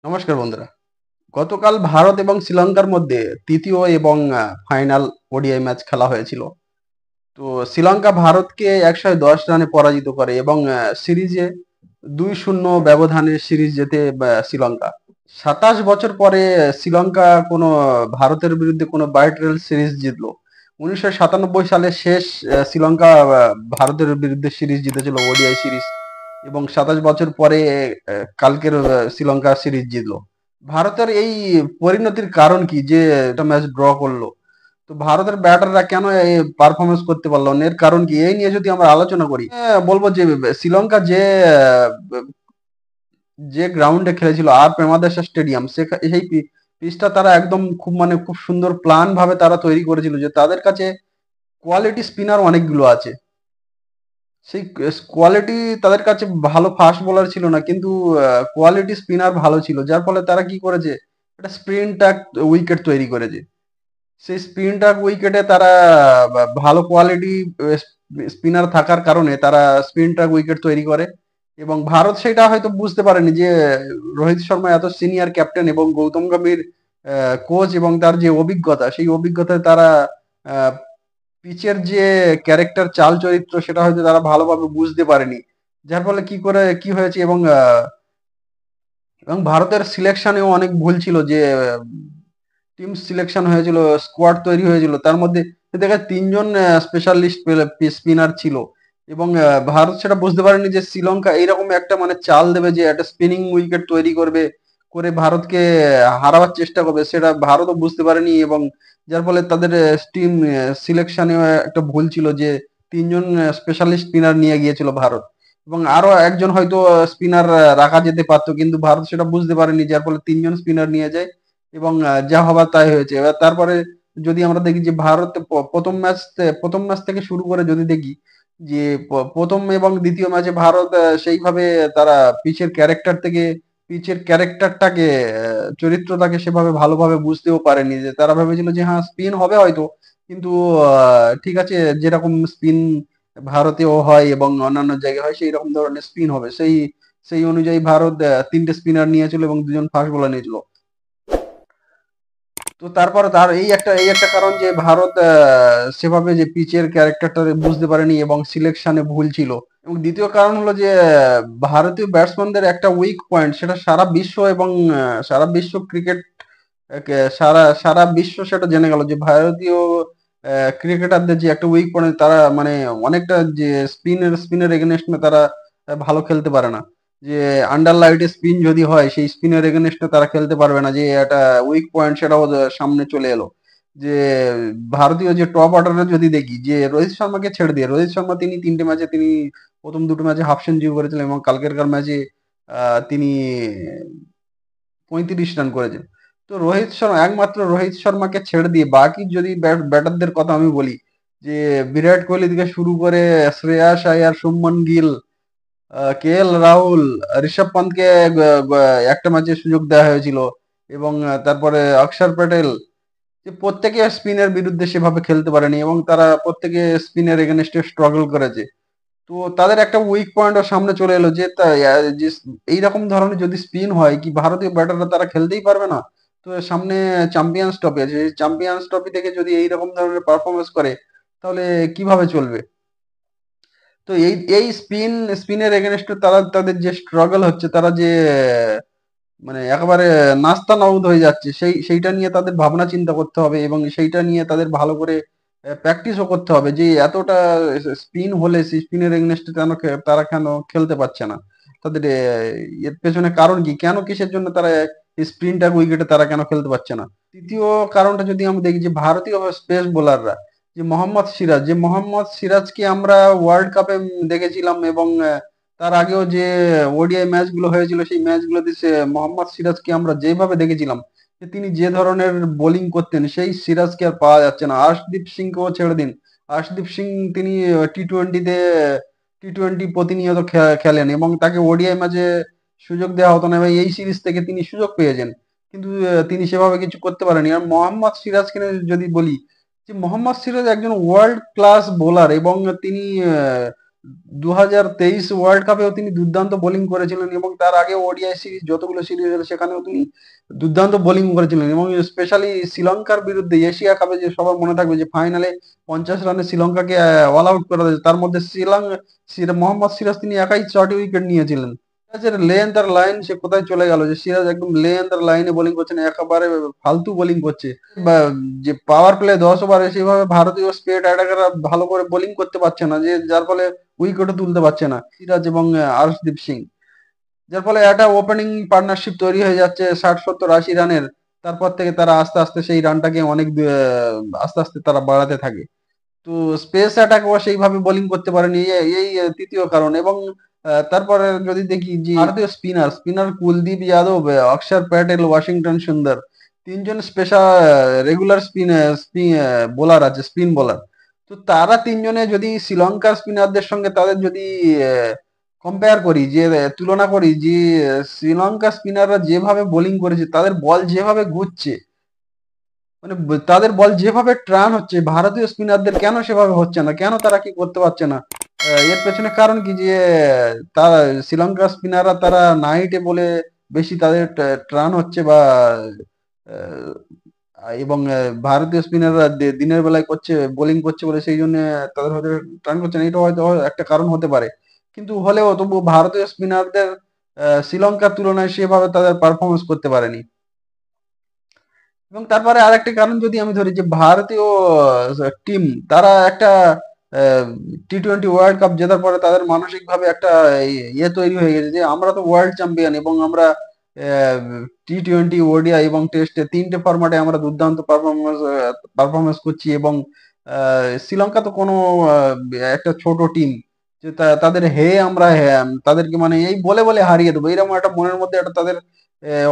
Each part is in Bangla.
নমস্কার বন্ধুরা। গতকাল ভারত এবং শ্রীলঙ্কার মধ্যে তৃতীয় এবং ফাইনাল ওডিআই ম্যাচ খেলা হয়েছিল। তো শ্রীলঙ্কা ভারতকে ১১০ রানে পরাজিত করে এবং সিরিজে ২-০ ব্যবধানে সিরিজ জেতে শ্রীলঙ্কা। ২৭ বছর পরে শ্রীলঙ্কা কোনো ভারতের বিরুদ্ধে কোনো বাইলেটারাল সিরিজ জিতলো। ১৯৯৭ সালে শেষ শ্রীলঙ্কা ভারতের বিরুদ্ধে সিরিজ জিতেছিল, ওডিআই সিরিজ। এবং ২৭ বছর পরে কালকের শ্রীলঙ্কা সিরিজ জিতলো। ভারতের এই পরিণতির কারণ কি যে এটা ম্যাচ ড্র করলো? তো ভারতের ব্যাটাররা কেন এই পারফরমেন্স করতে পারলো না, এর কারণ কি, এই নিয়ে যদি আমরা আলোচনা করি, বলবো যে শ্রীলঙ্কা যে গ্রাউন্ডে খেলেছিল আর প্রেমাদাসা স্টেডিয়াম, সেই পিচটা তারা একদম খুব সুন্দর প্ল্যান ভাবে তারা তৈরি করেছিল যে তাদের কাছে কোয়ালিটি স্পিনার অনেকগুলো আছে। সেই কোয়ালিটি তাদের কাছে ভালো ফাস্ট বোলার ছিল না, কিন্তু কোয়ালিটি স্পিনার ভালো ছিল, যার ফলে তারা কি করেছে, একটা স্পিন ট্র্যাক উইকেট তৈরি করেছে। সেই স্পিন ট্র্যাক উইকেটে তারা ভালো কোয়ালিটি স্পিনার থাকার কারণে তারা স্পিন ট্র্যাক উইকেট তৈরি করে। এবং ভারত সেটা হয়তো বুঝতে পারেনি যে রোহিত শর্মা এত সিনিয়র ক্যাপ্টেন এবং গৌতম গম্ভীর কোচ, এবং তার যে অভিজ্ঞতা, সেই অভিজ্ঞতায় তারা পিচের যে ক্যারেক্টার, চাল চরিত্র, সেটা হয়তো তারা ভালোভাবে বুঝতে পারেনি। যার ফলে কি হয়েছে, এবং ভারতের সিলেকশনেও অনেক ভুল ছিল, যে টিম সিলেকশন হয়েছিল, স্কোয়াড তৈরি হয়েছিল, তার মধ্যে দেখা যায় ৩ জন স্পেশালিস্ট স্পিনার ছিল। এবং ভারত সেটা বুঝতে পারেনি যে শ্রীলঙ্কা এইরকম একটা চাল দেবে, যে একটা স্পিনিং উইকেট তৈরি করবে, করে ভারতকে হারাবার চেষ্টা করবে, সেটা ভারতও বুঝতে পারেনি। এবং যার ফলে তাদের টিম সিলেকশনে একটা ভুল ছিল, যে ৩ জন স্পেশালিস্ট স্পিনার নিয়ে গিয়েছিল ভারত, এবং আরো একজন হয়তো স্পিনার রাখা যেতে পারতো, কিন্তু ভারত সেটা বুঝতে পারেনি, যার ফলে ৩ জন স্পিনার নিয়ে যায়। এবং যা হবার তাই হয়েছে। এবার তারপরে যদি আমরা দেখি যে ভারত প্রথম ম্যাচ থেকে শুরু করে যদি দেখি, যে প্রথম এবং দ্বিতীয় ম্যাচে ভারত সেইভাবে তারা পিচের ক্যারেক্টারটাকে, চরিত্রটাকে সেভাবে ভালোভাবে বুঝতেও পারেনি, যে তারা ভেবেছিল যে হ্যাঁ, স্পিন হবে হয়তো, কিন্তু ঠিক আছে, যেরকম স্পিন ভারতেও হয় এবং অন্যান্য জায়গায় হয়, সেই রকম ধরনের স্পিন হবে, সেই অনুযায়ী ভারত ৩টে স্পিনার নিয়েছিল এবং ২ জন ফাস্ট বোলার নিয়েছিল। তো তারপরে তার এই একটা কারণ, যে ভারত সেভাবে যে পিচের ক্যারেক্টারটা বুঝতে পারেনি এবং সিলেকশনে ভুল ছিল। এবং দ্বিতীয় কারণ হলো যে ভারতীয় ব্যাটসম্যানদের একটা উইক পয়েন্ট, সেটা সারা বিশ্ব এবং সারা বিশ্ব ক্রিকেট, সারা সারা বিশ্ব সেটা জেনে গেল, যে ভারতীয় ক্রিকেটারদের যে একটা উইক পয়েন্ট, তারা অনেকটা যে স্পিনের এগেনস্টে তারা ভালো খেলতে পারে না। যে আন্ডার লাইটে স্পিন যদি হয়, সেই স্পিনের এগেনস্টে তারা খেলতে পারবে না, যে একটা উইক পয়েন্ট সেটাও সামনে চলে এলো। যে ভারতীয় যে টপ অর্ডারে যদি দেখি, যে রোহিত শর্মাকে ছেড়ে দিয়ে, রোহিত শর্মা তিনি ৩টে ম্যাচে, তিনি প্রথম দুটো ম্যাচে হাফ সেঞ্চুরি করেছিলেন, এবং কালকেরকার ম্যাচে তিনি ৩৫ রান করেছেন। তো একমাত্র রোহিত শর্মাকে ছেড়ে দিয়ে বাকি যদি ব্যাটারদের কথা আমি বলি, যে বিরাট কোহলি থেকে শুরু করে শ্রেয়াস আয়ার, শুভমন গিল, কেএল রাহুল, ঋষভ পান্তকে একটা ম্যাচে সুযোগ দেওয়া হয়েছিল, এবং তারপরে অক্ষর প্যাটেল, যে প্রত্যেকে স্পিনের বিরুদ্ধে সেভাবে খেলতে পারেনি, এবং তারা প্রত্যেকে স্পিনের এগেনস্টে স্ট্রাগল করেছে। তো তাদের একটা উইক পয়েন্টও সামনে চলে এলো, যে যে এইরকম ধরনের যদি স্পিন হয়, কি ভারতীয় ব্যাটাররা তারা খেলতেই পারবে না। তো সামনে চ্যাম্পিয়ন্স ট্রফি আছে, এই চ্যাম্পিয়ন্স ট্রফি থেকে যদি এইরকম ধরনের পারফরমেন্স করে, তাহলে কিভাবে চলবে? তো এই স্পিনের এগেনস্টে তারা, তাদের যে স্ট্রাগল হচ্ছে, তারা যে একেবারে নাস্তা নাবুদ হয়ে যাচ্ছে, সেইটা নিয়ে তাদের ভাবনা চিন্তা করতে হবে, এবং সেইটা নিয়ে তাদের ভালো করে প্র্যাকটিসও করতে হবে, যে এতটা স্পিন হলে সেই স্পিনের এগেনস্টে তারা কেন খেলতে পারছে না। তাদের এর পেছনে কারণ কি, কেন কিসের জন্য তারা স্পিনটা উইকেটে তারা কেন খেলতে পারছে না? তৃতীয় কারণটা যদি আমরা দেখি, যে ভারতীয় স্পেস বোলাররা, যে মোহাম্মদ সিরাজকে আমরা ওয়ার্ল্ড কাপে দেখেছিলাম, এবং তার আগেও যে ওডিআই ম্যাচগুলো হয়েছিল, সেই ম্যাচগুলোতে মোহাম্মদ সিরাজকে আমরা যেভাবে দেখেছিলাম, যে তিনি যে ধরনের বোলিং করতেন, সেই সিরাজকে আর পাওয়া যাচ্ছে না। আর্শদীপ সিংকেও ছেড়ে দিন, আর্শদীপ সিং তিনি টি টোয়েন্টি প্রতিনিয়ত খেলেন, এবং তাকে ওডিআই ম্যাচে সুযোগ দেওয়া হতো না, এবং এই সিরিজ থেকে তিনি সুযোগ পেয়েছেন, কিন্তু তিনি সেভাবে কিছু করতে পারেনি। আর মোহাম্মদ সিরাজকে যদি বলি, যে মোহাম্মদ সিরাজ একজন ওয়ার্ল্ড ক্লাস বোলার, এবং তিনি 2023 ওয়ার্ল্ড কাপেও তিনি দুর্দান্ত বোলিং করেছিলেন এবং তার আগে ওডিআই সিরিজ যতগুলো সিরিজ হলো সেখানেও তিনি দুর্দান্ত বোলিং করেছিলেন এবং স্পেশালি শ্রীলঙ্কার বিরুদ্ধে এশিয়া কাপে যে সবার মনে থাকবে যে ফাইনালে 50 রানে শ্রীলঙ্কাকে অল আউট করা হয়েছে, তার মধ্যে মোহাম্মদ সিরাজ তিনি একাই 6টি উইকেট নিয়েছিলেন। সিরাজের লে এন্ড তার লাইন সে কোথায় চলে গেল, যে সিরাজ একদম লে এন্ড তার লাইনে বোলিং করছেন, একেবারে ফালতু বোলিং করছে। বা যে পাওয়ার প্লে 10 ওভারে সেভাবে ভারতীয় স্পিড অ্যাটাকাররা ভালো করে বোলিং করতে পারছে না, যে যার ফলে উইকেটও তুলতে পারছে না সিরাজ এবং আর্শদীপ সিং। যার ফলে একটা ওপেনিং পার্টনারশিপ তৈরি হয়ে যাচ্ছে 60, 70, 80 রানের। তারপর থেকে তারা আস্তে আস্তে সেই রানটাকে আস্তে আস্তে তারা বাড়াতে থাকে। তো স্পেস অ্যাটাকও সেইভাবে বোলিং করতে পারেনি, এই তৃতীয় কারণ। এবং তারপরে যদি দেখি যে ভারতীয় স্পিনার কুলদীপ যাদব, অক্ষর প্যাটেল, ওয়াশিংটন সুন্দর, তিনজন স্পেশাল রেগুলার বোলার আছে, স্পিন বোলার। তো তারা তিনজনে যদি শ্রীলঙ্কার স্পিনারদের সঙ্গে তাদের যদি কম্পেয়ার করি, যে তুলনা করি, যে শ্রীলঙ্কা স্পিনাররা যেভাবে বোলিং করেছে, তাদের বল যেভাবে ঘুরছে, মানে তাদের বল যেভাবে ট্রান হচ্ছে, ভারতীয় স্পিনারদের কেন সেভাবে হচ্ছে না, কেন তারা কি করতে পারছে না? এর পেছনে কারণ কি, যে তারা শ্রীলঙ্কার স্পিনাররা তারা নাইটে বলে বেশি তাদের ট্রান হচ্ছে, বা আহ, এবং ভারতীয় স্পিনাররা দিনের বেলায় করছে, বোলিং করছে বলে সেই জন্য তাদের হয়তো ট্রান করছে না, এটা হয়তো একটা কারণ হতে পারে। কিন্তু হলেও তবু ভারতীয় স্পিনারদের শ্রীলঙ্কার তুলনায় সেভাবে তাদের পারফরমেন্স করতে পারেনি। এবং তারপরে আরেকটি কারণ যদি আমি ধরি, যে ভারতীয় টিম তারা একটা T20 ওয়ার্ল্ড কাপ জেতার পরে তাদের মানসিকভাবে একটা ইয়ে তৈরি হয়ে গেছে, যে আমরা তো ওয়ার্ল্ড চ্যাম্পিয়ন এবং আমরা T20, ওডিআই এবং টেস্টে তিনটে ফরম্যাটে আমরা দুর্দান্ত পারফরমেন্স করছি। এবং শ্রীলঙ্কা তো কোনো একটা ছোট টিম, যে তাদের আমরা তাদেরকে মানে এই বলে বলে হারিয়ে দেবো, এরকম একটা মনের মধ্যে একটা তাদের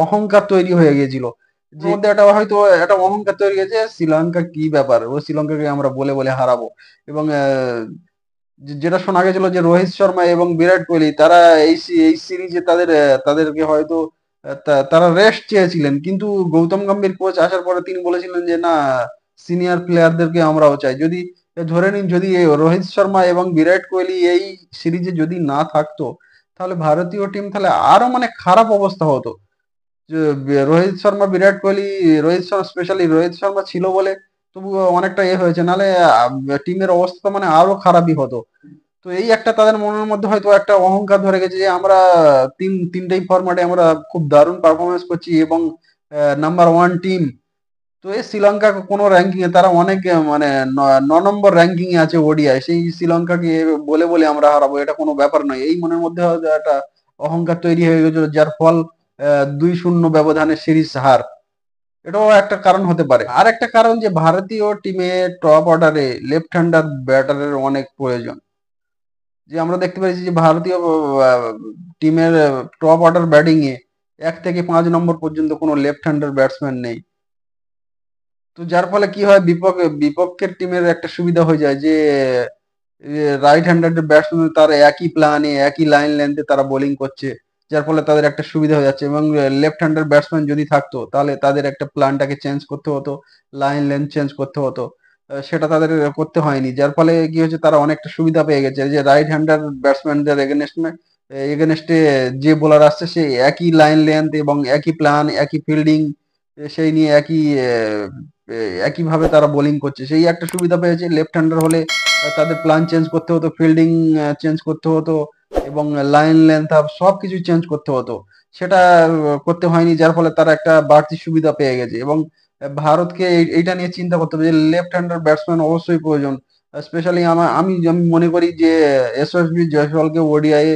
অহংকার তৈরি হয়ে গেছিল। যে মধ্যে একটা হয়তো একটা অহংকার তৈরি হয়েছে, শ্রীলঙ্কা কি ব্যাপার, ও শ্রীলঙ্কাকে আমরা বলে বলে হারাবো। এবং যেটা শোনা গেছিল যে রোহিত শর্মা এবং বিরাট কোহলি তারা এই সিরিজে তাদেরকে হয়তো তারা রেস্ট চেয়েছিলেন, কিন্তু গৌতম গম্ভীর কোচ আসার পরে তিনি বলেছিলেন যে না, সিনিয়র প্লেয়ারদেরকে আমরাও চাই। যদি ধরে নিন, যদি এই রোহিত শর্মা এবং বিরাট কোহলি এই সিরিজে যদি না থাকতো, তাহলে ভারতীয় টিম তাহলে আরো মানে খারাপ অবস্থা হতো। যে রোহিত শর্মা, বিরাট কোহলি, রোহিত শর্মা স্পেশালি রোহিত শর্মা ছিল বলে তবু অনেকটা হয়েছে, নাহলে টিমের অবস্থা মানে আরো খারাপই হতো। তো এই একটা তাদের মনের মধ্যে হয়তো একটা অহংকার ধরে গেছে, যে আমরা তিনটেই ফরম্যাটে আমরা খুব দারুণ পারফরমেন্স করছি এবং নাম্বার 1 টিম। তো এই শ্রীলঙ্কা কোনো র্যাঙ্কিং এ তারা অনেক মানে 9 নম্বর র্যাঙ্কিং এ আছে ওডিআই, সেই শ্রীলঙ্কাকে বলে বলে আমরা হারাবো, এটা কোনো ব্যাপার নয়। এই মনের মধ্যে হয়তো একটা অহংকার তৈরি হয়ে গেছিল, যার ফল 2-0 ব্যবধানে সিরিজ হার। এটাও একটা কারণ হতে পারে। আর একটা কারণ, যে ভারতীয় টিমে টপ অর্ডারে লেফট হ্যান্ডার ব্যাটারের অনেক প্রয়োজন। যে আমরা দেখতে পেরেছি যে ভারতীয় টিমের টপ অর্ডার ব্যাটিং এ 1 থেকে 5 নম্বর পর্যন্ত কোনো লেফট হ্যান্ডার ব্যাটসম্যান নেই। তো যার ফলে কি হয়, বিপক্ষের টিমের একটা সুবিধা হয়ে যায়, যে রাইট হ্যান্ডেড ব্যাটসম্যান তার একই প্ল্যানে একই লাইন লেন্থে তারা বোলিং করছে, যার ফলে তাদের একটা সুবিধা হয়ে যাচ্ছে। এবং লেফট হ্যান্ডেড ব্যাটসম্যান যদি থাকতো, তাহলে তাদের একটা প্ল্যানটাকে চেঞ্জ করতে হতো, লাইন লেন্থ চেঞ্জ করতে হতো। সেটা তাদের করতে হয়নি, যার ফলে কি হচ্ছে, তারা অনেকটা সুবিধা পেয়ে গেছে, যে রাইট হ্যান্ডার ব্যাটসম্যানদের এগেনস্টে যে বোলার আসছে, সে একই লাইন লেন্থ এবং একই প্ল্যান, একই ফিল্ডিং, সেই নিয়ে একইভাবে তারা বোলিং করছে, সেই একটা সুবিধা পেয়েছে। লেফট হ্যান্ডার হলে তাদের প্ল্যান চেঞ্জ করতে হতো, ফিল্ডিং চেঞ্জ করতে হতো, এবং লাইন লেন্থ আপ সবকিছু চেঞ্জ করতে হতো। সেটা করতে হয়নি, যার ফলে তারা একটা বাড়তি সুবিধা পেয়ে গেছে। এবং ভারতকে এইটা নিয়ে চিন্তা করতে হবে, যে লেফট হ্যান্ডার ব্যাটসম্যান অবশ্যই প্রয়োজন। স্পেশালি আমি আমি মনে করি যে এসএসবি জয়সওয়ালকে ওডিআই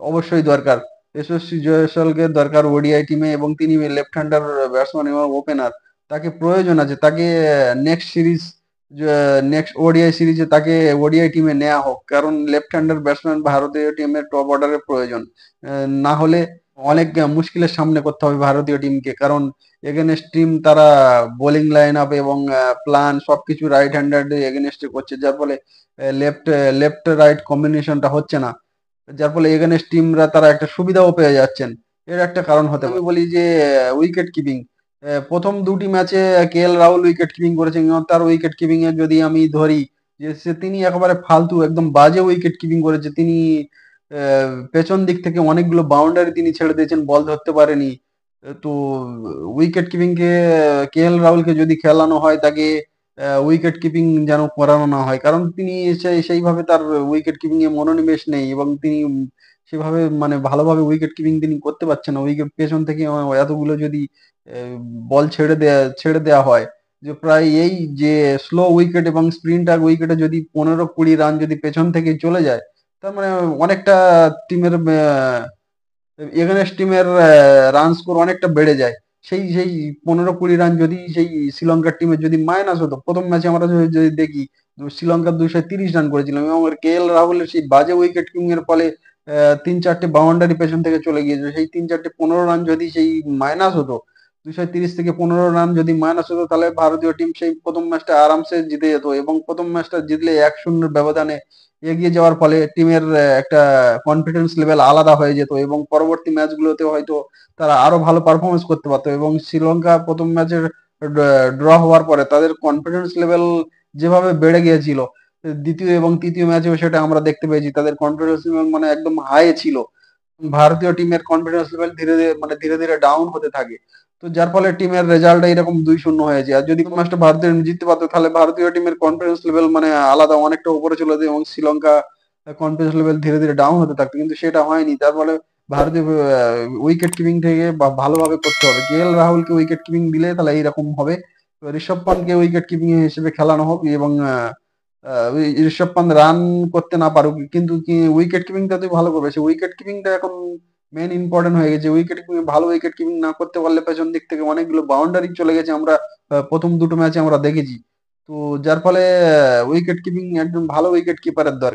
অবশ্যই দরকার। যশস্বী জয়সওয়ালকে দরকার ওডিআই টিমে, এবং তিনি লেফট হ্যান্ডার ব্যাটসম্যান এবং ওপেনার, তাকে প্রয়োজন আছে। তাকে নেক্সট ওডিআই সিরিজে তাকে ওডিআই টিমে নেওয়া হোক, কারণ লেফট হ্যান্ডার ব্যাটসম্যান ভারতীয় টিমের টপ অর্ডারের প্রয়োজন। না হলে অনেক মুশকিলের সামনে করতে হবে ভারতীয় টিমকে, কারণ এগেনস্ট টিম তারা বোলিং লাইন আপ এবং প্ল্যান সবকিছু রাইট হ্যান্ডার এগেনস্টে করছে, যার ফলে লেফট লেফট রাইট কম্বিনেশনটা হচ্ছে না, যার ফলে এগেনস্ট টিমরা তারা একটা সুবিধাও পেয়ে যাচ্ছেন। এর একটা কারণ হতে পারে। আমি বলি যে উইকেট কিপিং, প্রথম 2টি ম্যাচে KL রাহুল উইকেট কিপিং করেছেন, এবং তার উইকেট কিপিং এ যদি আমি ধরি, যে তিনি একেবারে ফালতু একদম বাজে উইকেট কিপিং করেছে। তিনি পেছন দিক থেকে অনেকগুলো বাউন্ডারি তিনি ছেড়ে দিয়েছেন, বল ধরতে পারেনি। তো উইকেট কিপিং কে কেএল রাহুলকে যদি খেলানো হয়, তাকে উইকেট কিপিং যেন করানো না হয়, কারণ তিনি সেইভাবে তার উইকেট কিপিং এ মনোনিবেশ নেই, এবং তিনি সেভাবে মানে ভালোভাবে উইকেট কিপিং তিনি করতে পারছেন না। উইকেট পেছন থেকে এতগুলো যদি বল ছেড়ে দেওয়া হয়, যে প্রায় এই যে স্লো উইকেট এবং স্প্রিন্টার উইকেটে যদি 15-20 রান যদি পেছন থেকে চলে যায়, তার মানে অনেকটা টিমের এগেনস্ট টিমের রান স্কোর অনেকটা বেড়ে যায়। সেই 15-20 রান যদি সেই শ্রীলঙ্কার টিমের যদি মাইনাস হতো, প্রথম ম্যাচে আমরা যদি দেখি, শ্রীলঙ্কা 230 রান করেছিলাম, এবং কেএল রাহুলের সেই বাজে উইকেট কিপিং এর ফলে 3-4টে বাউন্ডারি পেছন থেকে চলে গিয়েছিল। সেই 3-4টে 15 রান যদি সেই মাইনাস হতো, 230 থেকে 15 রান যদি মাইনাস হতো, তাহলে ভারতীয় টিম সেই প্রথম ম্যাচটা আরামসে জিতে যেত, এবং প্রথম ম্যাচটা জিতলে 1-0 ব্যবধানে এগিয়ে যাওয়ার ফলে টিমের একটা কনফিডেন্স লেভেল আলাদা হয়ে যেত, এবং পরবর্তী ম্যাচগুলোতে হয়তো তারা আরো ভালো পারফরমেন্স করতে পারতো। এবং শ্রীলঙ্কা প্রথম ম্যাচের ড্র হওয়ার পরে তাদের কনফিডেন্স লেভেল যেভাবে বেড়ে গিয়েছিল, দ্বিতীয় এবং তৃতীয় ম্যাচেও সেটা আমরা দেখতে পেয়েছি, তাদের কনফিডেন্স লেভেল মানে একদম হাই ছিল। ভারতীয় টিমের কনফিডেন্স লেভেল ধীরে ধীরে ডাউন হতে থাকে। তো যার ফলে টিমের রেজাল্ট এরকম 2-0 হয়েছে। আর যদি ম্যাচটা ভারতীয় টিম জিততে পারতো, তাহলে ভারতীয় টিমের কনফিডেন্স লেভেল মানে আলাদা অনেকটা উপরে চলে যেত, এবং শ্রীলঙ্কা কনফিডেন্স লেভেল ধীরে ধীরে ডাউন হতে থাকতো। কিন্তু সেটা হয়নি। তার ফলে ভারতীয় উইকেট কিপিং থেকে ভালোভাবে করতে হবে। কেএল রাহুলকে উইকেট কিপিং দিলে তাহলে এইরকম হবে। তো ঋষভ পান্তকে উইকেট কিপিং হিসেবে খেলানো হোক, এবং ঋষভ পান্ত রান করতে না পারুক, কিন্তু কি উইকেট কিপিংটা তুই ভালো করবে। সেই উইকেট কিপিংটা এখন মেন ইম্পর্টেন্ট হয়ে গেছে। উইকেট কিপিং ভালো উইকেট কিপিং না করতে পারলে পেছন দিক থেকে অনেকগুলো বাউন্ডারি চলে গেছে, আমরা প্রথম দুটো ম্যাচে আমরা দেখেছি। তো যার ফলে উইকেট কিপিং একজন ভালো উইকেট কিপারের দরকার।